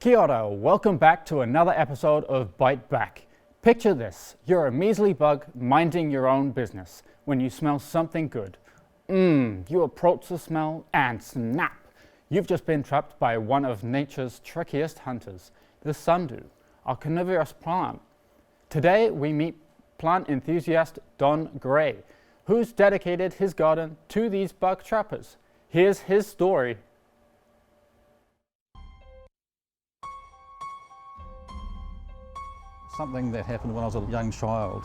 Kia ora, welcome back to another episode of Bite Back. Picture this, you're a measly bug minding your own business when you smell something good. You approach the smell and snap! You've just been trapped by one of nature's trickiest hunters, the sundew, a carnivorous plant. Today we meet plant enthusiast Don Gray, who's dedicated his garden to these bug trappers. Here's his story. Something that happened when I was a young child,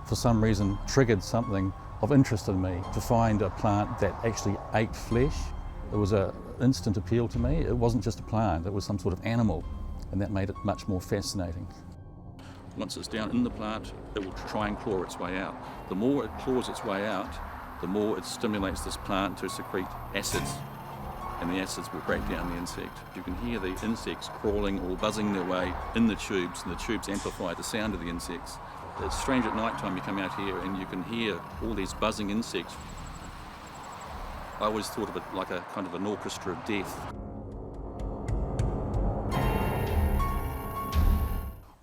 for some reason, triggered something of interest in me to find a plant that actually ate flesh. It was an instant appeal to me. It wasn't just a plant, it was some sort of animal, and that made it much more fascinating. Once it's down in the plant, it will try and claw its way out. The more it claws its way out, the more it stimulates this plant to secrete acids, and the acids will break down the insect. You can hear the insects crawling or buzzing their way in the tubes, and the tubes amplify the sound of the insects. It's strange at night time you come out here and you can hear all these buzzing insects. I always thought of it like a kind of an orchestra of death.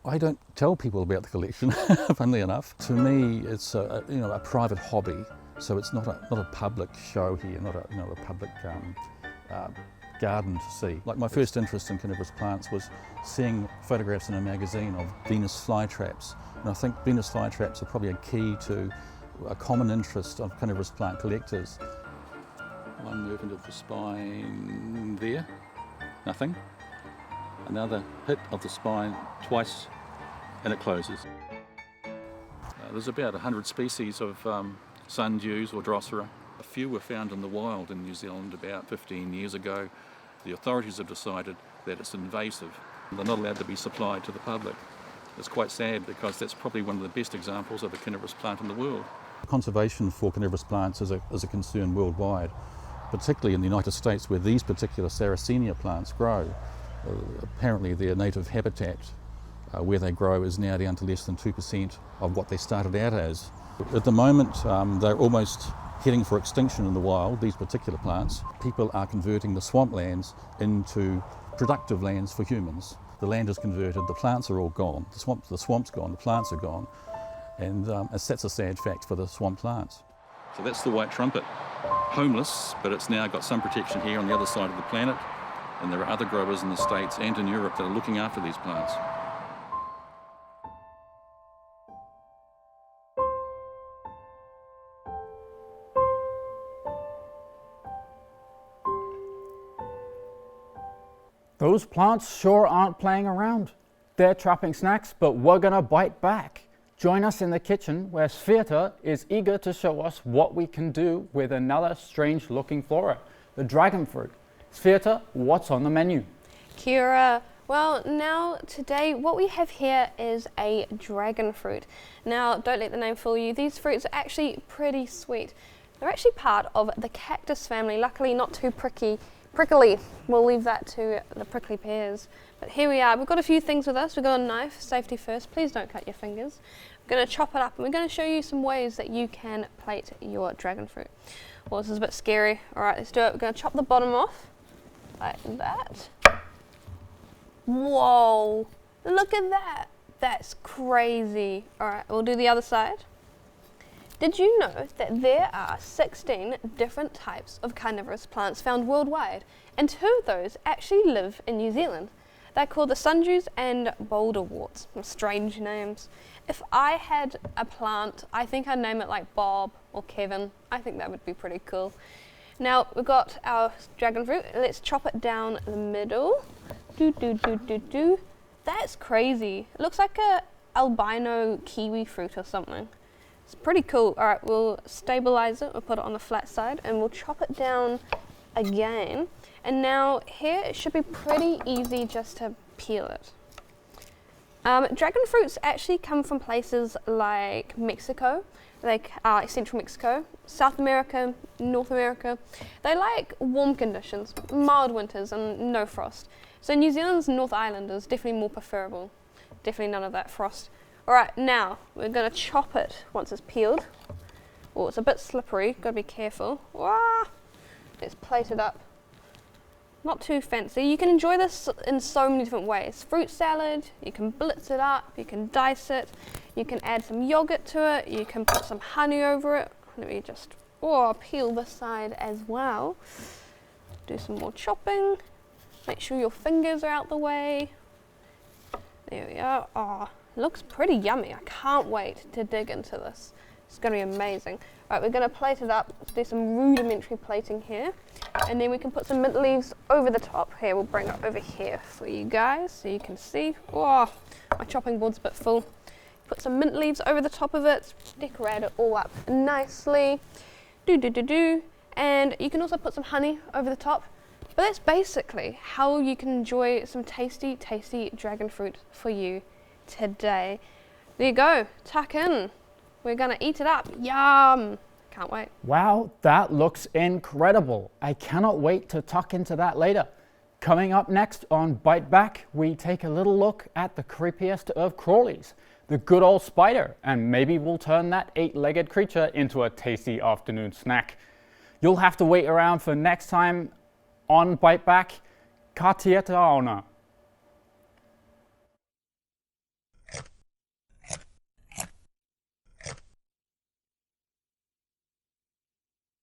I don't tell people about the collection, funnily enough. To me, it's a private hobby, so it's not a public show here, not a public garden to see. Like my first interest in carnivorous plants was seeing photographs in a magazine of Venus flytraps, and I think Venus flytraps are probably a key to a common interest of carnivorous plant collectors. One move into the spine there, nothing. Another hit of the spine twice and it closes. There's about 100 species of sundews or Drosera. A few were found in the wild in New Zealand about 15 years ago. The authorities have decided that it's invasive. They're not allowed to be supplied to the public. It's quite sad because that's probably one of the best examples of a carnivorous plant in the world. Conservation for carnivorous plants is a concern worldwide, particularly in the United States where these particular Sarracenia plants grow. Apparently their native habitat where they grow is now down to less than 2% of what they started out as. At the moment they're almost heading for extinction in the wild, these particular plants. People are converting the swamplands into productive lands for humans. The land is converted, the plants are all gone, the swamp's gone, the plants are gone, and that's a sad fact for the swamp plants. So that's the white trumpet. Homeless, but it's now got some protection here on the other side of the planet, and there are other growers in the States and in Europe that are looking after these plants. Those plants sure aren't playing around. They're trapping snacks, but we're gonna bite back. Join us in the kitchen where Sveta is eager to show us what we can do with another strange looking flora, the dragon fruit. Sveta, what's on the menu? Kia ora. Well, now today what we have here is a dragon fruit. Now don't let the name fool you, these fruits are actually pretty sweet. They're actually part of the cactus family, luckily not too prickly. We'll leave that to the prickly pears. But here we are, we've got a few things with us. We've got a knife, safety first, please don't cut your fingers. We're going to chop it up and we're going to show you some ways that you can plate your dragon fruit. Well, this is a bit scary. Alright, let's do it. We're going to chop the bottom off, like that. Whoa, look at that. That's crazy. Alright, we'll do the other side. Did you know that there are 16 different types of carnivorous plants found worldwide, and 2 of those actually live in New Zealand? They're called the sundews and boulderworts. Strange names. If I had a plant, I think I'd name it like Bob or Kevin. I think that would be pretty cool. Now we've got our dragon fruit. Let's chop it down the middle. That's crazy. It looks like a albino kiwi fruit or something. It's pretty cool. Alright, we'll stabilize it, we'll put it on the flat side, and we'll chop it down again. And now here it should be pretty easy just to peel it. Dragon fruits actually come from places like Mexico, like Central Mexico, South America, North America. They like warm conditions, mild winters and no frost. So New Zealand's North Island is definitely more preferable. Definitely none of that frost. Alright, now we're going to chop it once it's peeled. Oh, it's a bit slippery, got to be careful. Let's plate it up. not too fancy. You can enjoy this in so many different ways. Fruit salad, you can blitz it up, you can dice it, you can add some yogurt to it, you can put some honey over it. Let me just peel this side as well. Do some more chopping. Make sure your fingers are out the way. There we are. Oh, looks pretty yummy. I can't wait to dig into this. It's going to be amazing. All right, we're going to plate it up. Let's do some rudimentary plating here. And then we can put some mint leaves over the top. Here, we'll bring it over here for you guys so you can see. Oh, my chopping board's a bit full. Put some mint leaves over the top of it. Decorate it all up nicely. And you can also put some honey over the top. But that's basically how you can enjoy some tasty, tasty dragon fruit for you today. There you go, tuck in. We're gonna eat it up, yum. Can't wait. Wow, that looks incredible. I cannot wait to tuck into that later. Coming up next on Bite Back, we take a little look at the creepiest of crawlies, the good old spider, and maybe we'll turn that 8-legged creature into a tasty afternoon snack. You'll have to wait around for next time on Bite Back. Ka tia te aona.